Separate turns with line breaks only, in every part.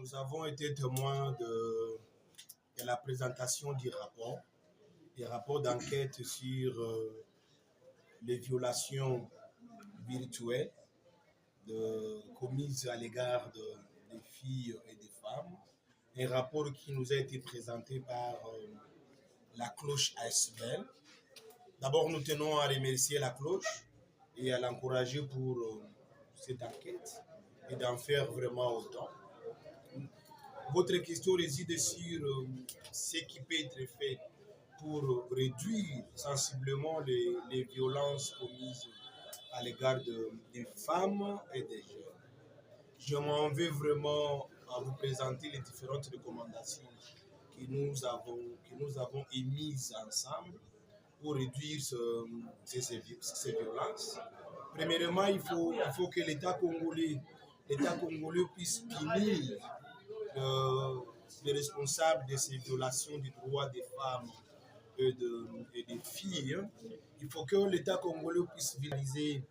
nous avons été témoins de la présentation des rapports d'enquête sur les violations virtuelles commises à l'égard des filles et des femmes. Un rapport qui nous a été présenté par la cloche ASBL. D'abord, nous tenons à remercier la cloche et à l'encourager pour cette enquête et d'en faire vraiment autant. Votre question réside sur ce qui peut être fait pour réduire sensiblement les violences commises à l'égard des femmes et des jeunes. Je m'en vais vraiment à vous présenter les différentes recommandations que nous avons émises ensemble pour réduire ces violences. Premièrement, il faut que l'État congolais puisse punir les responsables de ces violations du droit des femmes et des filles. Il faut que l'État congolais puisse visualiser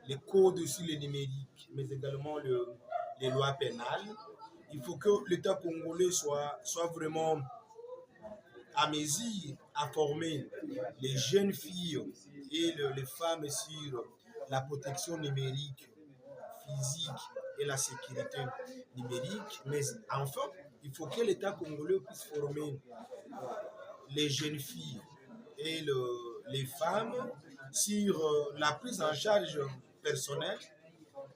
les codes sur le numérique, mais également les lois pénales. Il faut que l'État congolais soit vraiment à mesure à former les jeunes filles et les femmes sur la protection numérique, physique et la sécurité numérique. Mais enfin, il faut que l'État congolais puisse former les jeunes filles et les femmes sur la prise en charge personnelle,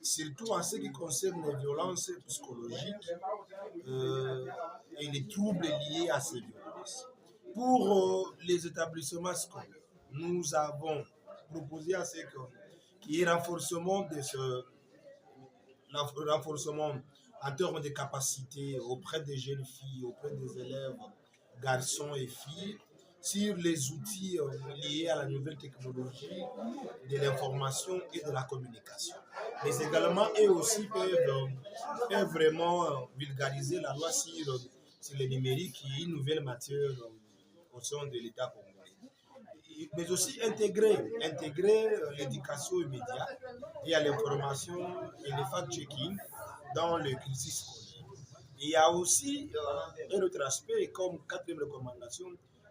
surtout en ce qui concerne les violences psychologiques et les troubles liés à ces violences. Pour les établissements scolaires, nous avons proposé à ce qu'il y ait renforcement en termes de capacité auprès des jeunes filles, auprès des élèves, garçons et filles, sur les outils liés à la nouvelle technologie de l'information et de la communication. Mais également, eux aussi peuvent vraiment vulgariser la loi sur le numérique, qui est une nouvelle matière au sein de l'État congolais. Mais aussi intégrer l'éducation aux médias et à l'information et le fact-checking dans le cursus scolaire. Il y a aussi un autre aspect, comme quatrième recommandation,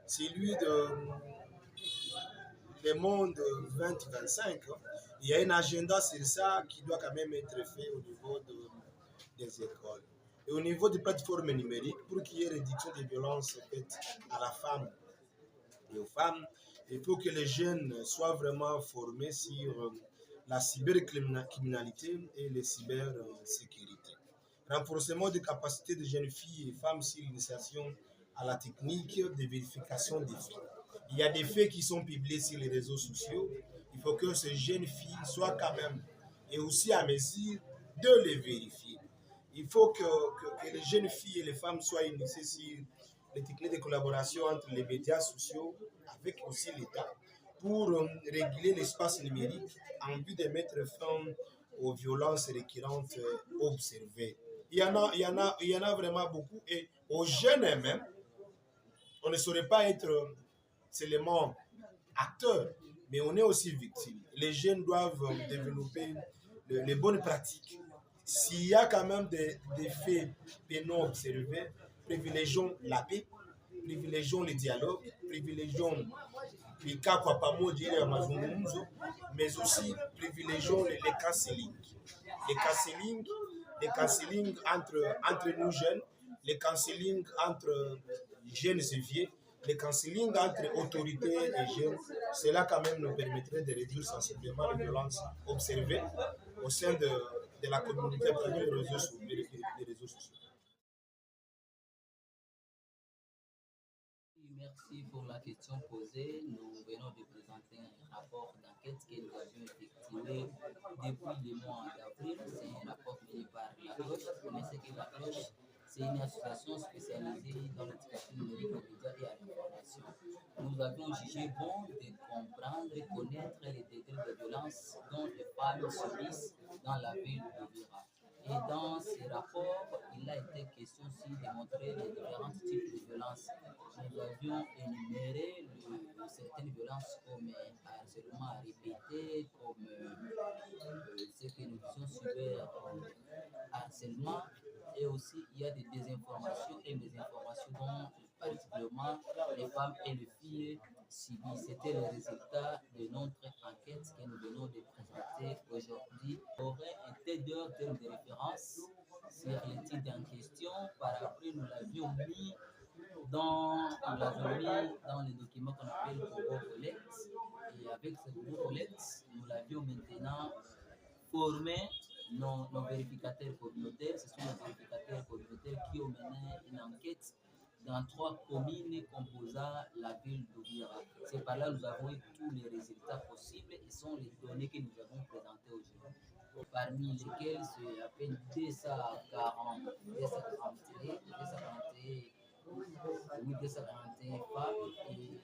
celui de le monde 2025. Il y a un agenda sur ça qui doit quand même être fait au niveau des écoles. Et au niveau des plateformes numériques, pour qu'il y ait réduction des violences faites à la femme et aux femmes, il faut que les jeunes soient vraiment formés sur la cybercriminalité et les cybersécurités. Renforcement des capacités des jeunes filles et femmes sur l'initiation à la technique de vérification des faits. Il y a des faits qui sont publiés sur les réseaux sociaux. Il faut que ces jeunes filles soient quand même et aussi à mesure de les vérifier. Il faut que les jeunes filles et les femmes soient initiées sur les techniques de collaboration entre les médias sociaux avec aussi l'État pour réguler l'espace numérique en vue de mettre fin aux violences récurrentes observées. Il y en a vraiment beaucoup. Et aux jeunes eux-mêmes, on ne saurait pas être seulement acteurs, mais on est aussi victime. Les jeunes doivent développer les bonnes pratiques. S'il y a quand même des faits pénaux observés, privilégions la paix, privilégions le dialogue, privilégions mais aussi privilégions les counseling. Les counseling entre nous jeunes, les counseling entre jeunes et vieux, les counseling entre autorités et jeunes. Cela quand même nous permettrait de réduire sensiblement les violences observées au sein de la communauté à travers les réseaux sociaux.
Merci pour la question posée. Nous venons de présenter un rapport d'enquête que nous avions effectué depuis le mois d'avril. C'est un rapport mené par la Cloche. Vous connaissez que la Cloche, c'est une association spécialisée dans l'éducation numérique aux médias et à l'information. Nous avions jugé bon de comprendre et connaître les degrés de violence dont les femmes subissent dans la ville de Vira. Et dans ce rapport, il a été question aussi de montrer les différents types de violences. Nous avions énuméré certaines violences comme harcèlement répété, comme ce que nous disions cyber harcèlement, et aussi il y a des désinformations et des informations dont particulièrement les femmes et les filles subissent. C'était le résultat de notre enquête que nous venons de présenter aujourd'hui. Il y aurait un TED terme de référence sur l'étude en question. Par après, nous l'avions mis dans les documents qu'on appelle Google Collect. Et avec ce Google Collect, nous l'avions maintenant formé nos vérificateurs communautaires. Ce sont les vérificateurs communautaires qui ont mené une enquête dans 3 communes composant la ville d'Ouviera. C'est par là que nous avons eu tous les résultats possibles et sont les données que nous avons présentées aujourd'hui. Parmi lesquelles c'est à peine 241 femmes et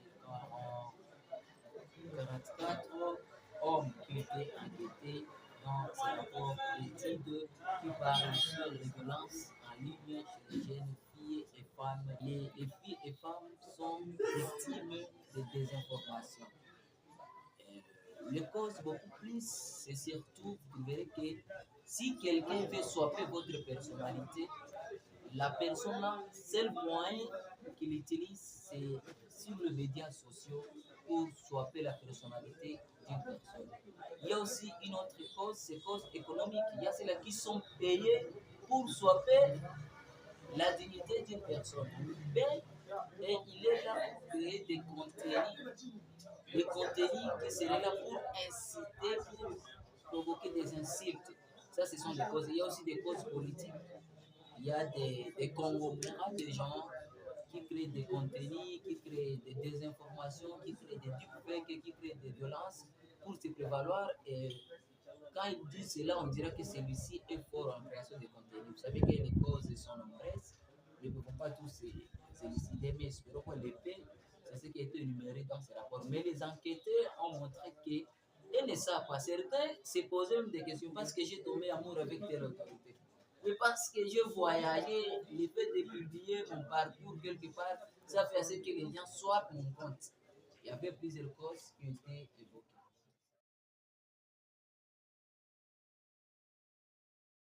44 hommes qui étaient enquêtés dans ce rapport d'études qui parle sur les violences en ligne chez les jeunes filles et femmes. Les filles et femmes sont victimes de désinformation. Les causes beaucoup plus, c'est surtout, vous verrez que si quelqu'un veut swapper votre personnalité, la personne, seul moyen qu'il utilise, c'est sur les médias sociaux pour swapper la personnalité d'une personne. Il y a aussi une autre cause, c'est cause économique. Il y a ceux-là qui sont payés pour swapper la dignité d'une personne. Mais il est là pour créer des contenus qui seraient là pour inciter, pour provoquer des insultes. Ça, ce sont des causes. Il y a aussi des causes politiques. Il y a des conglomérats de gens qui créent des contenus, qui créent des désinformations, qui créent des deepfakes, qui créent des violences pour se prévaloir. Et quand ils disent cela, on dirait que celui-ci est fort en création de contenu. Vous savez que les causes sont nombreuses. Nous ne pouvons pas tous élucider, mais espérons qu'on les paie. C'est ce qui a été énuméré dans ce rapport. Mais les enquêteurs ont montré qu'ils ne savent pas. Certains se posent même des questions parce que j'ai tombé amour avec telle autorité. Mais parce que je voyageais, le fait de publier mon parcours quelque part, ça fait à ce que les gens soient mon compte. Il y avait plusieurs causes qui ont été évoquées.